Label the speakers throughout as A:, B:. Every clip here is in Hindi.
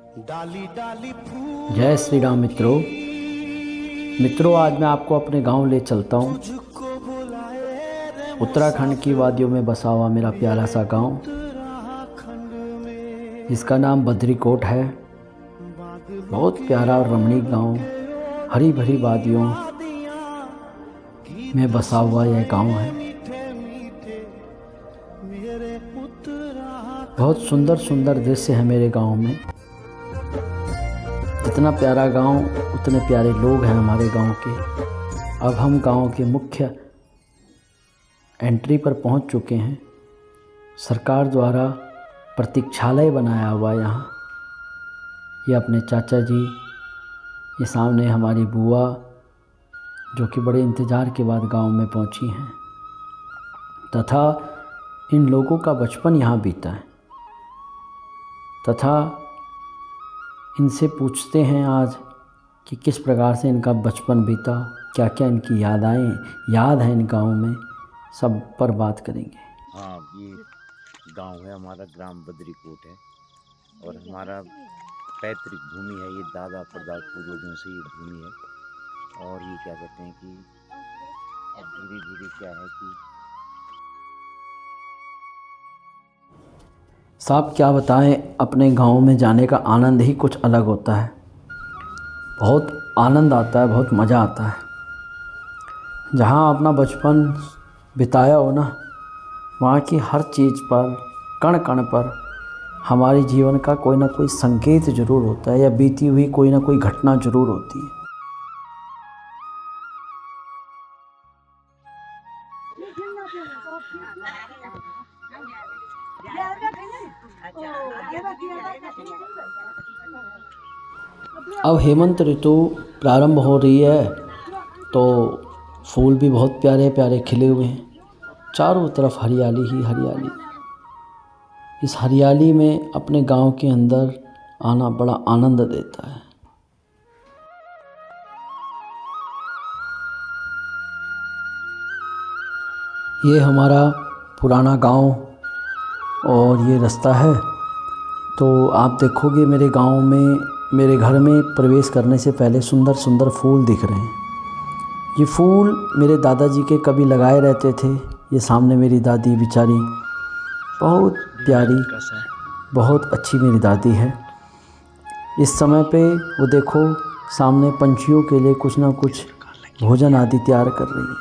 A: जय श्री राम मित्रों। आज मैं आपको अपने गांव ले चलता हूं। उत्तराखंड की वादियों में बसा हुआ मेरा प्यारा सा गांव, जिसका नाम बद्रीकोट है। बहुत प्यारा और रमणीक गांव, हरी भरी वादियों में बसा हुआ यह गांव है। बहुत सुंदर सुंदर दृश्य है मेरे गांव में। जितना प्यारा गांव उतने प्यारे लोग हैं हमारे गांव के। अब हम गांव के मुख्य एंट्री पर पहुंच चुके हैं। सरकार द्वारा प्रतीक्षालय बनाया हुआ यहाँ। ये अपने चाचा जी, ये सामने हमारी बुआ, जो कि बड़े इंतज़ार के बाद गांव में पहुंची हैं, तथा इन लोगों का बचपन यहाँ बीता है। तथा इनसे पूछते हैं आज कि किस प्रकार से इनका बचपन बीता, क्या क्या इनकी याद है इन गाँव में, सब पर बात करेंगे।
B: हाँ, ये गांव है हमारा, ग्राम बद्रीकोट है और हमारा पैतृक भूमि है। ये दादा परदादा पूर्वजों से ये भूमि है। और ये क्या कहते हैं कि अब धीरे धीरे क्या है कि
A: साहब क्या बताएं, अपने गांव में जाने का आनंद ही कुछ अलग होता है। बहुत आनंद आता है, बहुत मज़ा आता है। जहां अपना बचपन बिताया हो ना, वहाँ की हर चीज़ पर, कण कण पर हमारे जीवन का कोई ना कोई संकेत ज़रूर होता है, या बीती हुई कोई ना कोई घटना ज़रूर होती है। अब हेमंत ऋतु प्रारंभ हो रही है, तो फूल भी बहुत प्यारे प्यारे खिले हुए हैं। चारों तरफ हरियाली ही हरियाली। इस हरियाली में अपने गांव के अंदर आना बड़ा आनंद देता है। ये हमारा पुराना गांव और ये रास्ता है। तो आप देखोगे मेरे गांव में, मेरे घर में प्रवेश करने से पहले सुंदर सुंदर फूल दिख रहे हैं। ये फूल मेरे दादाजी के कभी लगाए रहते थे। ये सामने मेरी दादी बेचारी, बहुत प्यारी, बहुत अच्छी मेरी दादी है। इस समय पे वो देखो सामने पंछियों के लिए कुछ ना कुछ भोजन आदि तैयार कर रही है।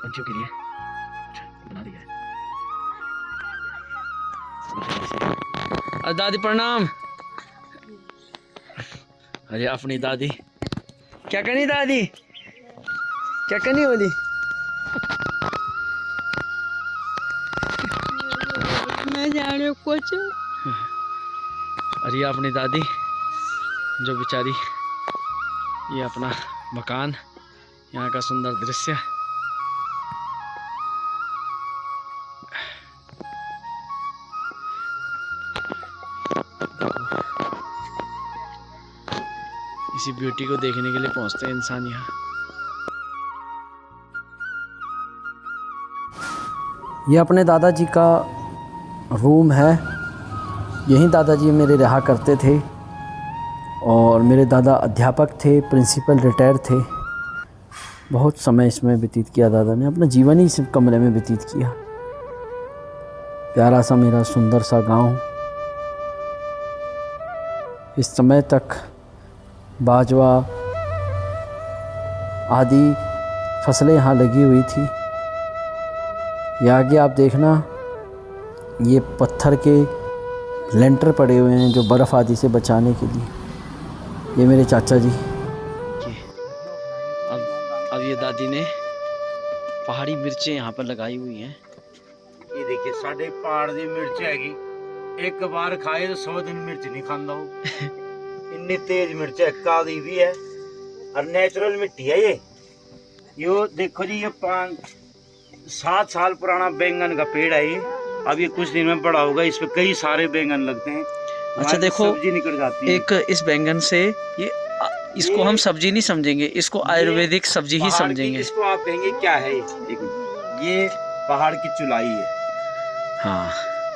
B: पंछियों के लिए बना दिया है। दादी प्रणाम। अरे अपनी दादी क्या करनी, दादी क्या करनी बोली?
C: मैं जाने कुछ।
B: अरे अपनी दादी जो बेचारी, ये अपना मकान, यहाँ का सुंदर दृश्य। इसी ब्यूटी को देखने के लिए पहुंचते हैं इंसान यहाँ।
A: ये अपने दादाजी का रूम है। यहीं दादाजी मेरे रहा करते थे और मेरे दादा अध्यापक थे, प्रिंसिपल रिटायर थे। बहुत समय इसमें व्यतीत किया दादा ने, अपना जीवन ही इस कमरे में व्यतीत किया। प्यारा सा मेरा सुंदर सा गांव। इस समय तक बाजवा आदि फसलें यहाँ लगी हुई थी। ये आगे आप देखना, ये पत्थर के लेंटर पड़े हुए हैं जो बर्फ़ आदि से बचाने के लिए। ये मेरे चाचा जी।
B: अब ये दादी ने पहाड़ी मिर्चें यहाँ पर लगाई हुई हैं।
D: ये देखिए साढ़े पहाड़ दी मिर्च हैगी, एक बार खाए तो 100 दिन मिर्च नहीं खांदा हो। इतनी तेज मिर्च है, काली भी है और नेचुरल मिट्टी है ये। यो देखो जी, ये 5-7 साल पुराना बैंगन का पेड़ है ये। अब ये कुछ दिन में बड़ा होगा, इस पे कई सारे बैंगन लगते हैं।
B: अच्छा देखो,
D: सब्जी निकल जाती है।
B: एक इस बैंगन से इसको हम सब्जी नहीं समझेंगे, इसको आयुर्वेदिक सब्जी ही समझेंगे।
D: इसको आप कहेंगे क्या है ये पहाड़ की चुलाई है।
B: हाँ,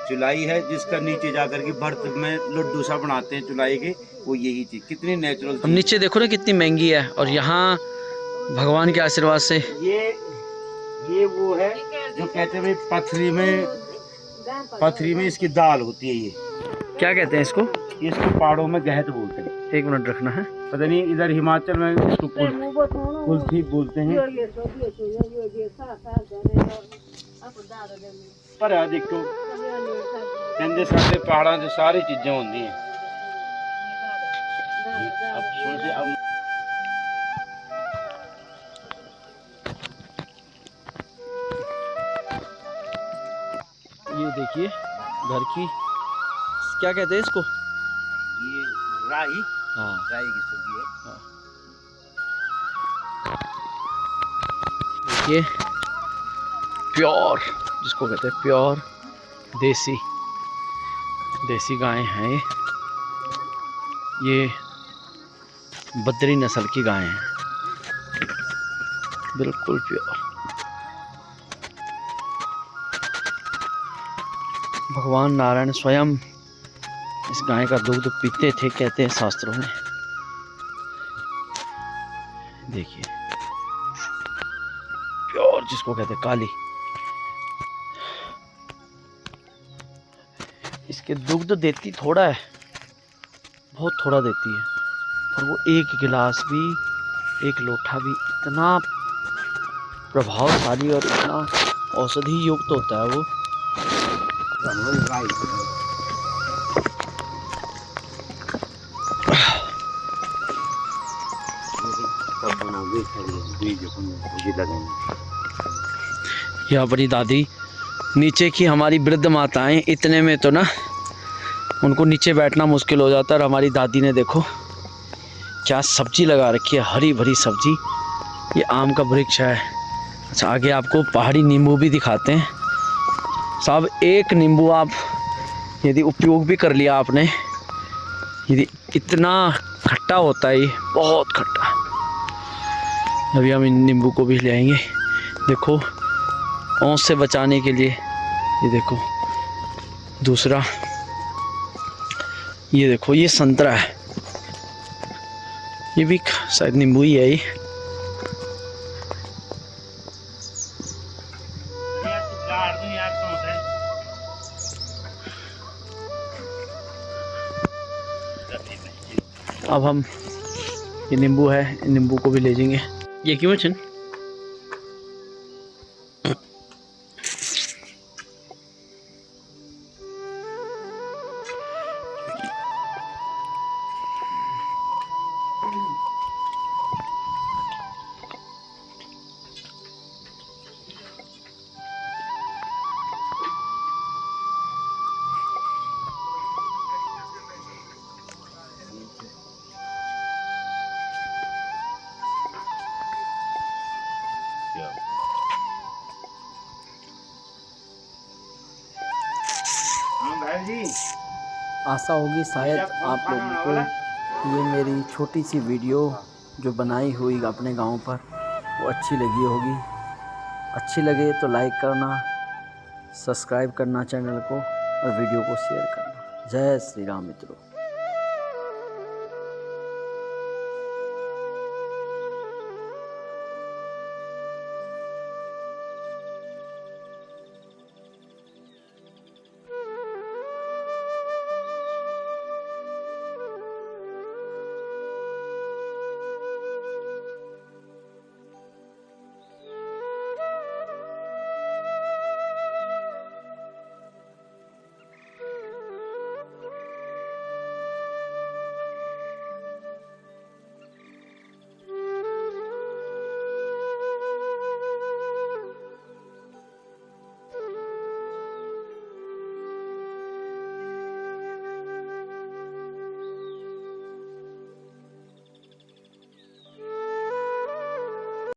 D: चुलाई है, जिसका नीचे जाकर के बर्तन में लड्डू सा बनाते हैं चुलाई के, वो यही चीज कितनी नेचुरल।
A: अब नीचे देखो ना कितनी महंगी है, और यहाँ भगवान के आशीर्वाद से
D: ये वो है जो कहते हैं भाई पथरी में इसकी दाल होती है। ये
A: क्या कहते हैं इसको?
D: इसको पहाड़ों में गहत बोलते हैं।
A: 1 मिनट रखना है।
D: पता नहीं इधर हिमाचल में इसको कुल्थी बोलते हैं। पर आ देखो कहते साढ़े पहाड़ा से सारी चीजें होती हैं। अब
A: ये देखिए घर की, क्या कहते हैं इसको?
D: ये राई,
A: हाँ,
D: राई की सब्जी है।
A: ये प्योर, जिसको कहते हैं प्योर देसी गायें हैं। ये बद्री नस्ल की गायें हैं, बिल्कुल प्योर। भगवान नारायण स्वयं इस गाय का दूध पीते थे, कहते हैं शास्त्रों में। देखिए प्योर, जिसको कहते हैं काली। इसके दुग्ध देती थोड़ा है, बहुत थोड़ा देती है, पर वो 1 गिलास भी, 1 लोटा भी इतना प्रभावशाली और इतना औषधि युक्त होता है वो। ये अपनी दादी, नीचे की हमारी वृद्ध माताएं, इतने में तो ना उनको नीचे बैठना मुश्किल हो जाता है। और हमारी दादी ने देखो क्या सब्जी लगा रखी है, हरी भरी सब्जी। ये आम का वृक्ष है। अच्छा, आगे आपको पहाड़ी नींबू भी दिखाते हैं। साहब, 1 नींबू आप यदि उपयोग भी कर लिया आपने, यदि इतना खट्टा होता है, ये बहुत खट्टा। अभी हम इन नींबू को भी ले आएंगे। देखो औंस से बचाने के लिए, ये देखो। दूसरा ये देखो, ये संतरा है, ये भी शायद नींबू ही है। ये अब हम, ये नींबू है, नींबू को भी ले जाएंगे। ये क्यों है? आशा होगी शायद आप लोगों को ये मेरी छोटी सी वीडियो जो बनाई हुई अपने गांव पर वो अच्छी लगी होगी। अच्छी लगे तो लाइक करना, सब्सक्राइब करना चैनल को, और वीडियो को शेयर करना। जय श्री राम मित्रों।